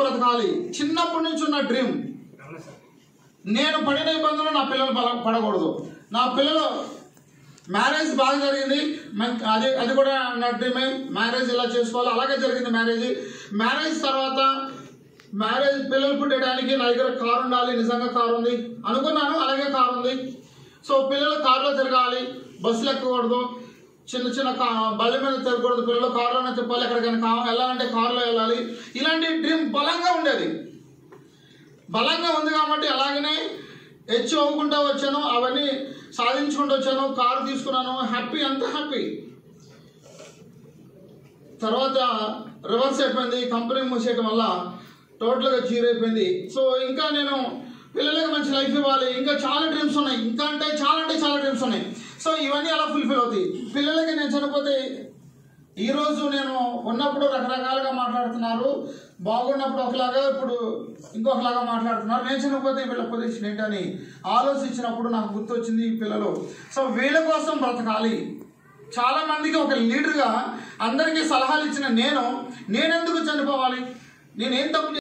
బ్రతకాలి, చిన్నప్పటి నుంచి ఉన్న డ్రీమ్. నేను పడిన ఇబ్బందులు నా పిల్లలు పడకూడదు. నా పిల్లలు మ్యారేజ్ బాగా జరిగింది, అది కూడా నా డ్రీమే. మ్యారేజ్ ఇలా చేసుకోవాలి, అలాగే జరిగింది మ్యారేజ్ తర్వాత పిల్లలు పుట్టడానికి నా దగ్గర కారు ఉండాలి. నిజంగా కారు ఉంది అనుకున్నాను, అలాగే కారు ఉంది. సో పిల్లలు కారులో తిరగాలి, బస్సులు ఎక్కకూడదు, చిన్న బళ్ళ మీద తిరగకూడదు, పిల్లలు కారులోనే తిప్పాలి, ఎక్కడికైనా వెళ్ళాలంటే కారులో వెళ్ళాలి. ఇలాంటి డ్రీమ్ బలంగా ఉండేది, బలంగా ఉంది. కాబట్టి అలాగనే అవ్వుకుంటూ వచ్చాను, అవన్నీ సాధించుకుంటూ వచ్చాను, కారు తీసుకున్నాను, హ్యాపీ, అంత హ్యాపీ. తర్వాత రివర్స్ అయిపోయింది, కంపెనీ మూసేయటం వల్ల టోటల్గా జీరో అయిపోయింది. సో ఇంకా నేను పిల్లలకి మంచి లైఫ్ ఇవ్వాలి, ఇంకా చాలా డ్రీమ్స్ ఉన్నాయి, ఇంకా అంటే చాలా డ్రీమ్స్ ఉన్నాయి. సో ఇవన్నీ అలా ఫుల్ఫిల్ అవుతాయి. పిల్లలకి నేను చనిపోతే, ఈరోజు నేను ఉన్నప్పుడు రకరకాలుగా మాట్లాడుతున్నారు, బాగున్నప్పుడు ఒకలాగా, ఇప్పుడు ఇంకొకలాగా మాట్లాడుతున్నారు. నేను చనిపోతే వీళ్ళ పొజిషన్ ఏంటని ఆలోచించినప్పుడు నాకు గుర్తొచ్చింది ఈ పిల్లలు. సో వీళ్ళ కోసం బ్రతకాలి. చాలా మందికి ఒక లీడర్గా అందరికీ సలహాలు ఇచ్చిన నేనెందుకు చనిపోవాలి? నేనేం తప్పు